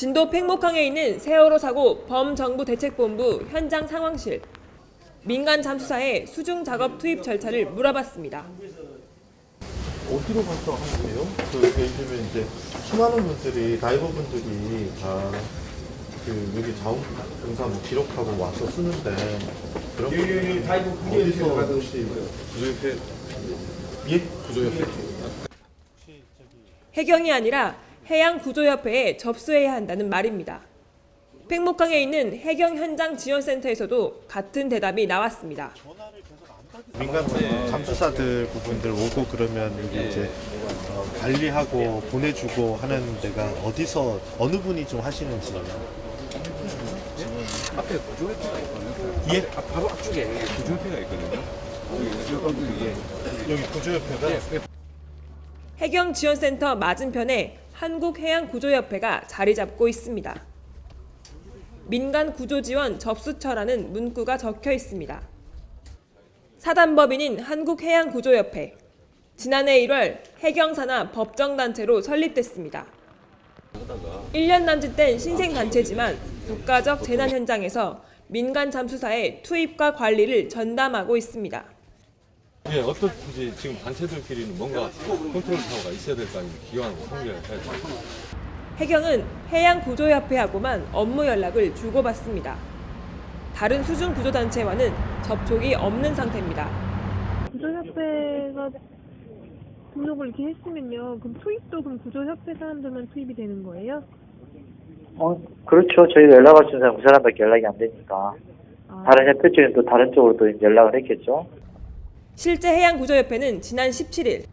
진도 팽목항에 있는 세월호 사고 범정부대책본부 현장 상황실. 민간 잠수사의 수중 작업 투입 절차를 물어봤습니다. 어디로 가서 하면 돼요? 예를 들면 이제 수많은 분들이 다이버분들이 다 여기 자원봉사 기록하고 와서 쓰는데 그런 다이버 어디서 혹시 구조협회 구조협회 해경이 아니라 해양구조협회에 접수해야 한다는 말입니다. 팽목항에 있는 해경 현장 지원센터에서도 같은 대답이 나왔습니다. 민간 잠수사들 부분들 오고 그러면 여기 이제 관리하고 보내주고 하는 데가 어디서 어느 분이 좀 하시는지. 앞에 구조협회가 있거든요. 예? 바로 앞쪽에 구조협회가 있거든요. 여기 구조협회가 해경지원센터 맞은편에 한국해양구조협회가 자리 잡고 있습니다. 민간 구조지원 접수처라는 문구가 적혀 있습니다. 사단법인인 한국해양구조협회. 지난해 1월 해경산하 법정단체로 설립됐습니다. 1년 남짓된 신생단체지만 국가적 재난 현장에서 민간 잠수사의 투입과 관리를 전담하고 있습니다. 예, 어떻든지 지금 단체들끼리는 뭔가 컨트롤 타워가 있어야 될 거 아닙니까? 기왕 성립해야죠. 해경은 해양구조협회하고만 업무 연락을 주고받습니다. 다른 수중구조단체와는 접촉이 없는 상태입니다. 구조협회가 등록을 이렇게 했으면요. 그럼 투입도 그럼 구조협회 사람들만 투입이 되는 거예요? 그렇죠. 저희가 연락할 수 있는 사람 그 사람밖에 연락이 안 되니까. 다른 협회 쪽은 또 다른 쪽으로 또 연락을 했겠죠. 실제 해양구조협회는 지난 17일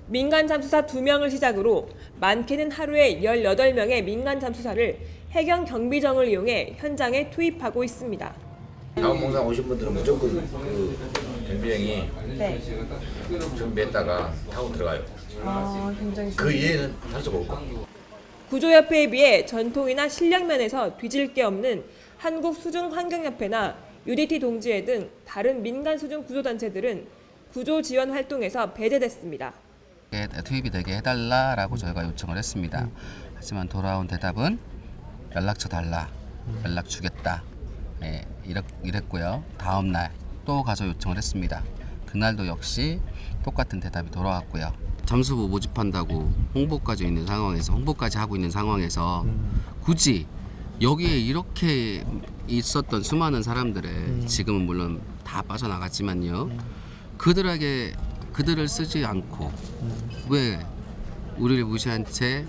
민간 잠수사 2명을 시작으로 많게는 하루에 18명의 민간 잠수사를 해경 경비정을 이용해 현장에 투입하고 있습니다. 자원봉사 오신 분들은 무조건 경비정이 준비했다가 타고 들어가요. 그 이해는 할 수가 없고. 구조협회에 비해 전통이나 실력 면에서 뒤질 게 없는 한국수중환경협회나 UDT 동지회 등 다른 민간 수중 구조단체들은 구조 지원 활동에서 배제됐습니다. 투입이 되게 해달라라고 저희가 요청을 했습니다. 하지만 돌아온 대답은 연락처 달라, 연락 주겠다, 이랬고요. 다음 날 또 가서 요청을 했습니다. 그날도 역시 똑같은 대답이 돌아왔고요. 잠수부 모집한다고 홍보까지 하고 있는 상황에서 굳이 여기에 이렇게 있었던 수많은 사람들을 지금은 물론 다 빠져나갔지만요. 그들을 쓰지 않고 왜 우리를 무시한 채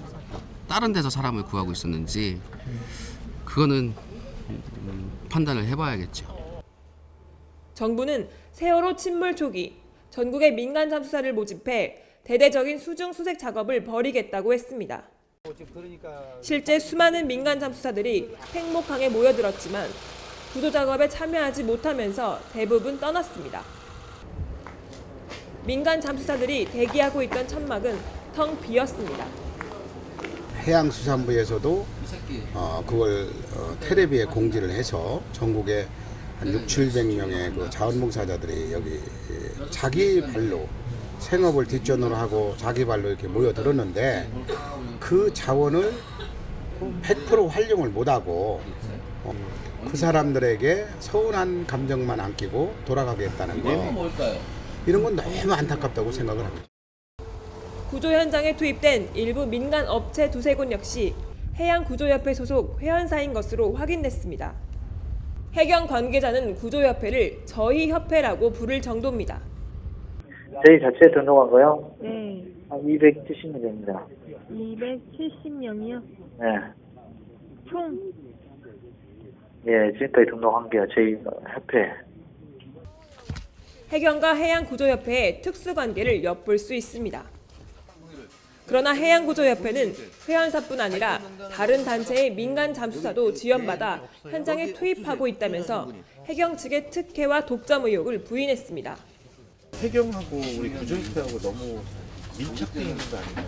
다른 데서 사람을 구하고 있었는지 그거는 판단을 해봐야겠죠. 정부는 세월호 침몰 초기 전국의 민간 잠수사를 모집해 대대적인 수중 수색 작업을 벌이겠다고 했습니다. 실제 수많은 민간 잠수사들이 팽목항에 모여들었지만 구조 작업에 참여하지 못하면서 대부분 떠났습니다. 민간 잠수사들이 대기하고 있던 천막은 텅 비었습니다. 해양수산부에서도 그걸 텔레비에 공지를 해서 전국에 한 600~700명의 그 자원봉사자들이 여기 자기 발로 생업을 뒷전으로 하고 자기 발로 이렇게 모여들었는데 그 자원을 100% 활용을 못하고 그 사람들에게 서운한 감정만 안기고 돌아가겠다는 거, 이런 건 너무 안타깝다고 생각을 합니다. 구조 현장에 투입된 일부 민간 업체 2~3곳 역시 해양구조협회 소속 회원사인 것으로 확인됐습니다. 해경 관계자는 구조협회를 저희 협회라고 부를 정도입니다. 저희 자체에 등록한 거요? 네. 한 270명 됩니다. 270명이요? 네. 총? 예, 지금까지 등록한 게요. 저희 협회. 해경과 해양구조협회의 특수관계를 엿볼 수 있습니다. 그러나 해양구조협회는 회원사뿐 아니라 다른 단체의 민간 잠수사도 지원받아 현장에 투입하고 있다면서 해경 측의 특혜와 독점 의혹을 부인했습니다. 해경하고 우리 구조협회하고 너무 밀착되어 있는 거 아닌가요?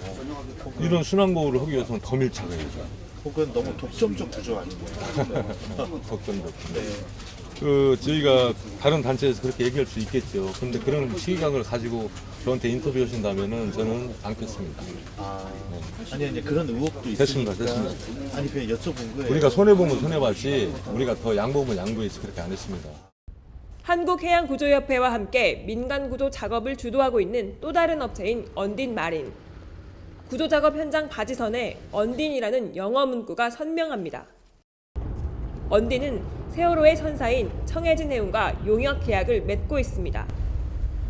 이런 순환보호를 하기 위해서는 더 밀착해야죠. 혹은 너무 독점적 구조 아닌가요? 걱정도. 네. 저희가 다른 단체에서 그렇게 얘기할 수 있겠죠. 그런데 그런 시각을 가지고 저한테 인터뷰 하신다면은 저는 않겠습니다. 아니 이제 그런 의혹도 됐습니다. 있으니까 됐습니다. 아니 그냥 여쭤본 거예요. 우리가 손해보면 손해봤지 우리가 더 양보면 양보했지 그렇게 안 했습니다. 한국해양구조협회와 함께 민간구조 작업을 주도하고 있는 또 다른 업체인 언딘 마린. 구조작업 현장 바지선에 언딘이라는 영어 문구가 선명합니다. 언딘은 세월호의 선사인 청해진 해운과 용역 계약을 맺고 있습니다.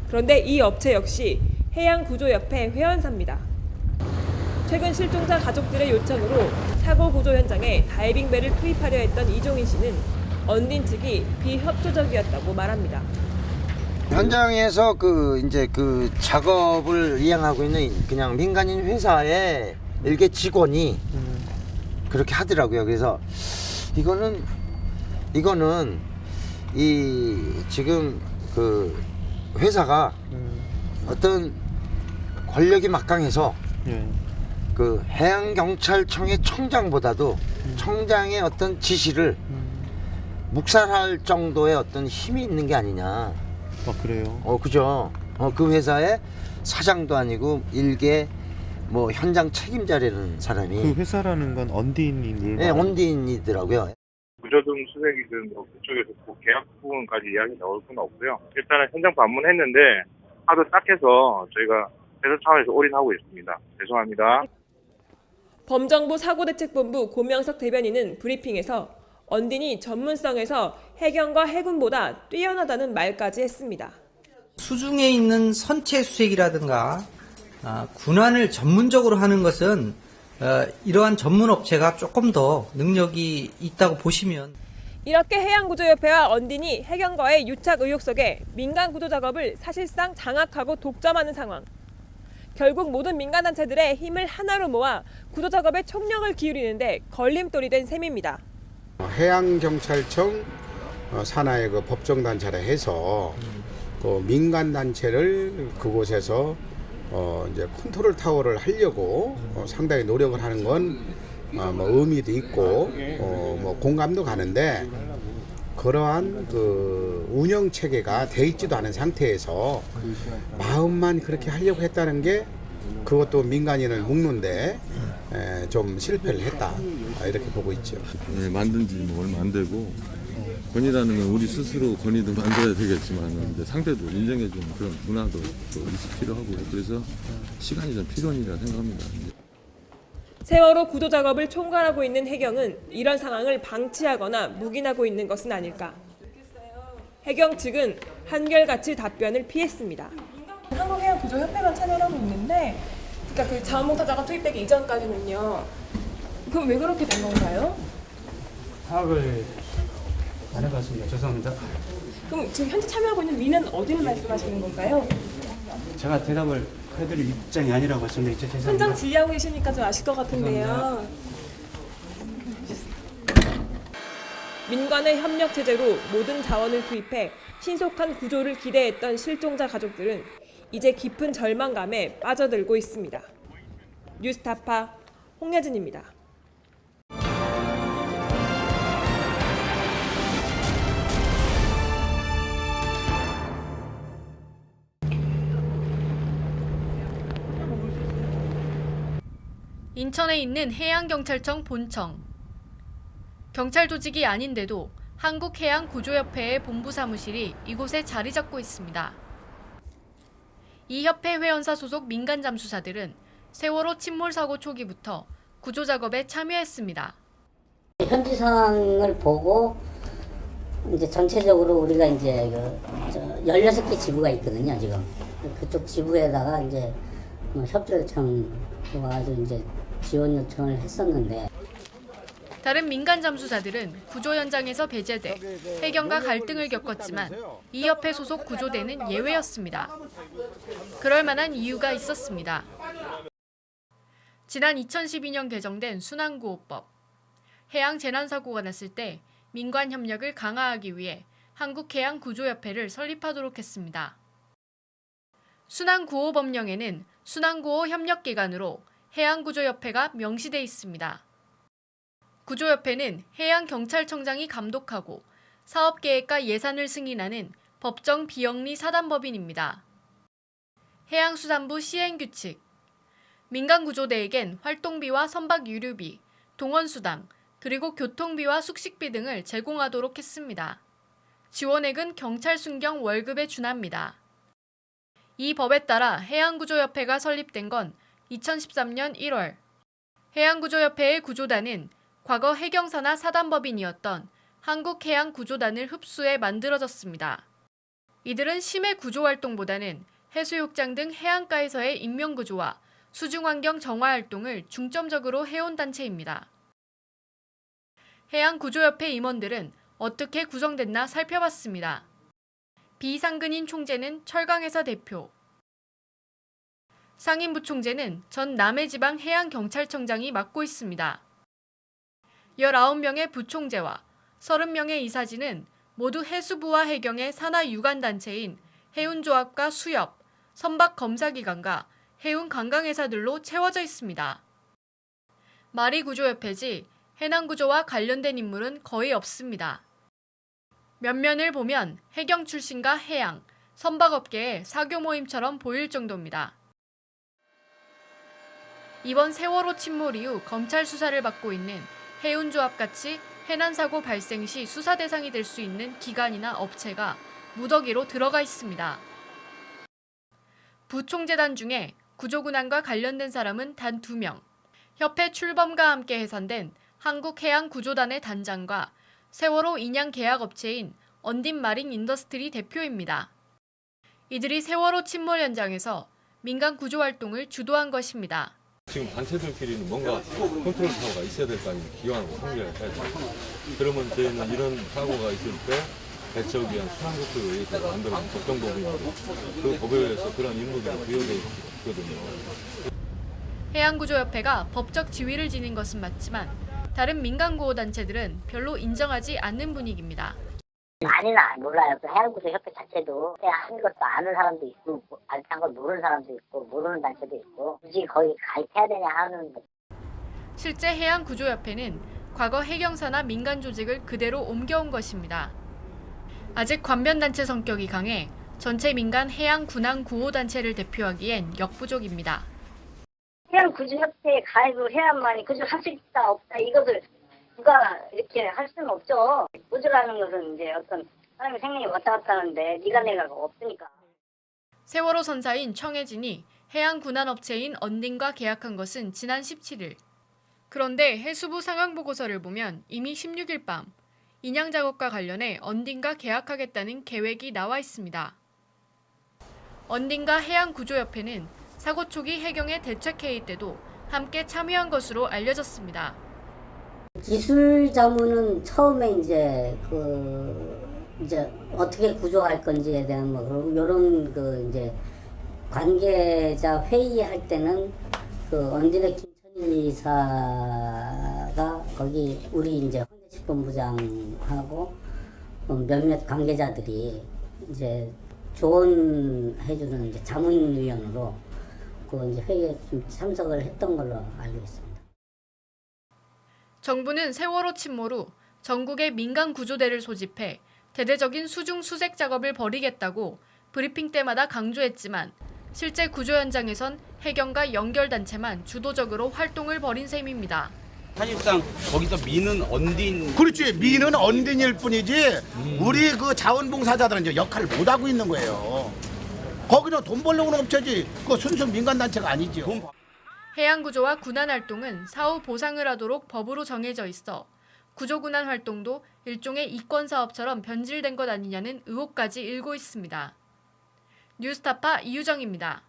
그런데 이 업체 역시 해양구조협회 회원사입니다. 최근 실종자 가족들의 요청으로 사고 구조 현장에 다이빙배를 투입하려 했던 이종인 씨는 언딘 측이 비협조적이었다고 말합니다. 현장에서 이제 작업을 이행하고 있는 그냥 민간인 회사의 일개 직원이 그렇게 하더라고요. 그래서 이거는 지금 회사가 어떤 권력이 막강해서 해양경찰청의 청장보다도 청장의 어떤 지시를 묵살할 정도의 어떤 힘이 있는 게 아니냐. 그래요? 그죠. 그 회사의 사장도 아니고 일개 현장 책임자라는 사람이. 그 회사라는 건 언딘인 네, 언딘이더라고요. 구조등 수색이든 그쪽에서 계약 부분까지 이야기 나올 건 없고요. 일단은 현장 방문했는데 하도 딱해서 저희가 회사 차원에서 올인하고 있습니다. 죄송합니다. 범정부 사고대책본부 고명석 대변인은 브리핑에서 언딘이 전문성에서 해경과 해군보다 뛰어나다는 말까지 했습니다. 수중에 있는 선체 수색이라든가 군안을 전문적으로 하는 것은 이러한 전문 업체가 조금 더 능력이 있다고 보시면. 이렇게 해양구조협회와 언딘이 해경과의 유착 의혹 속에 민간 구조 작업을 사실상 장악하고 독점하는 상황. 결국 모든 민간단체들의 힘을 하나로 모아 구조 작업에 총력을 기울이는데 걸림돌이 된 셈입니다. 해양경찰청 산하의 법정단체라 해서 민간단체를 그곳에서 이제 컨트롤 타워를 하려고 상당히 노력을 하는 건 의미도 있고 공감도 가는데 그러한 운영 체계가 돼 있지도 않은 상태에서 마음만 그렇게 하려고 했다는 게 그것도 민간인을 묶는데 좀 실패를 했다 이렇게 보고 있죠. 네, 만든 지 얼마 안 되고 건의라는 건 우리 스스로 건의도 만들어야 되겠지만 이제 상대도 인정해주는 그런 문화도 또 필요하고 그래서 시간이 좀 필요하리라 생각합니다. 세월호 구조 작업을 총괄하고 있는 해경은 이런 상황을 방치하거나 묵인하고 있는 것은 아닐까. 해경 측은 한결같이 답변을 피했습니다. 한국해양구조협회만 참여를 하고 있는데, 그러니까 그 자원봉사자가 투입되기 이전까지는요. 그럼 왜 그렇게 된 건가요? 파악을 안 해봤습니다. 죄송합니다. 그럼 지금 현재 참여하고 있는 위는 어디를 말씀하시는 건가요? 제가 대답을 해드릴 입장이 아니라고 말씀드리죠. 죄송합니다. 현장 지휘하고 계시니까 좀 아실 것 같은데요. 죄송합니다. 민간의 협력 체제로 모든 자원을 투입해 신속한 구조를 기대했던 실종자 가족들은 이제 깊은 절망감에 빠져들고 있습니다. 뉴스타파 홍예진입니다. 인천에 있는 해양경찰청 본청. 경찰 조직이 아닌데도 한국해양구조협회의 본부 사무실이 이곳에 자리 잡고 있습니다. 이 협회 회원사 소속 민간 잠수사들은 세월호 침몰 사고 초기부터 구조 작업에 참여했습니다. 현지 상황을 보고 이제 전체적으로 우리가 이제 16개 지부가 있거든요, 지금. 그쪽 지부에다가 이제 협조 요청 와가지고 이제 지원 요청을 했었는데. 다른 민간 잠수사들은 구조 현장에서 배제돼 해경과 갈등을 겪었지만 이 협회 소속 구조대는 예외였습니다. 그럴 만한 이유가 있었습니다. 지난 2012년 개정된 순환구호법. 해양 재난사고가 났을 때 민관 협력을 강화하기 위해 한국해양구조협회를 설립하도록 했습니다. 순환구호법령에는 순환구호 협력기관으로 해양구조협회가 명시돼 있습니다. 구조협회는 해양경찰청장이 감독하고 사업계획과 예산을 승인하는 법정 비영리 사단법인입니다. 해양수산부 시행규칙. 민간구조대에겐 활동비와 선박유류비, 동원수당, 그리고 교통비와 숙식비 등을 제공하도록 했습니다. 지원액은 경찰 순경 월급에 준합니다. 이 법에 따라 해양구조협회가 설립된 건 2013년 1월. 해양구조협회의 구조단은 과거 해경산하 사단법인이었던 한국해양구조단을 흡수해 만들어졌습니다. 이들은 심해 구조활동보다는 해수욕장 등 해안가에서의 인명구조와 수중환경 정화 활동을 중점적으로 해온 단체입니다. 해양구조협회 임원들은 어떻게 구성됐나 살펴봤습니다. 비상근인 총재는 철강회사 대표, 상임부총재는 전 남해지방 해양경찰청장이 맡고 있습니다. 19명의 부총재와 30명의 이사진은 모두 해수부와 해경의 산하 유관단체인 해운조합과 수협, 선박검사기관과 해운관광회사들로 채워져 있습니다. 마리구조협회지 해난구조와 관련된 인물은 거의 없습니다. 면면을 보면 해경 출신과 해양, 선박업계의 사교 모임처럼 보일 정도입니다. 이번 세월호 침몰 이후 검찰 수사를 받고 있는 해운조합같이 해난사고 발생 시 수사 대상이 될 수 있는 기관이나 업체가 무더기로 들어가 있습니다. 부총재단 중에 구조군안과 관련된 사람은 단 2명, 협회 출범과 함께 해산된 한국해양구조단의 단장과 세월호 인양 계약업체인 언딘마린 인더스트리 대표입니다. 이들이 세월호 침몰 현장에서 민간 구조활동을 주도한 것입니다. 지금 단체들끼리는 뭔가 컨트롤 타워가 있어야 될 거 아닙니까? 기관하고 통제를 해야죠. 그러면 저희는 이런 사고가 있을 때 대처를 위한 순환국도에 의해서 만들어진 법정법인이고 그 법에 의해서 그런 임무들이 부여되어 있거든요. 해양구조협회가 법적 지위를 지닌 것은 맞지만 다른 민간구호단체들은 별로 인정하지 않는 분위기입니다. 아니나 몰라요. 그 해양구조협회 자체도 한 것도 아는 사람도 있고 한 걸 모르는 사람도 있고 모르는 단체도 있고 굳이 거기 가입해야 되냐 하는. 실제 해양구조협회는 과거 해경사나 민간 조직을 그대로 옮겨온 것입니다. 아직 관변단체 성격이 강해 전체 민간 해양군항구호단체를 대표하기엔 역부족입니다. 해양구조협회에 가입을 해야만이 구조할 수 있다 없다 이것을 누가 이렇게 할 수는 없죠. 구조라는 것은 이제 어떤 사람의 생명이 왔다 갔다 하는데 네가 내가 없으니까. 세월호 선사인 청해진이 해양군안업체인 언딘과 계약한 것은 지난 17일. 그런데 해수부 상황보고서를 보면 이미 16일 밤 인양 작업과 관련해 언딘과 계약하겠다는 계획이 나와 있습니다. 언딘과 해양구조협회는 사고 초기 해경의 대책회의 때도 함께 참여한 것으로 알려졌습니다. 기술 자문은 처음에 이제 이제 어떻게 구조할 건지에 대한 이런 이제 관계자 회의할 때는 언딘의 김천일 이사가 거기 우리 이제 홍대식본부장하고 몇몇 관계자들이 이제 조언해주는 이제 자문위원으로 이제 회의에 좀 참석을 했던 걸로 알고 있습니다. 정부는 세월호 침몰 후 전국의 민간 구조대를 소집해 대대적인 수중 수색 작업을 벌이겠다고 브리핑 때마다 강조했지만 실제 구조 현장에선 해경과 연결단체만 주도적으로 활동을 벌인 셈입니다. 사실상 거기서 미는 언딘. 그렇지, 미는 언딘일 뿐이지 우리 그 자원봉사자들은 이제 역할을 못 하고 있는 거예요. 거기는 돈 벌려고 하는 업체지 그 순수 민간단체가 아니죠. 해양구조와 군안활동은 사후 보상을 하도록 법으로 정해져 있어 구조군안 활동도 일종의 이권사업처럼 변질된 것 아니냐는 의혹까지 일고 있습니다. 뉴스타파 이유정입니다.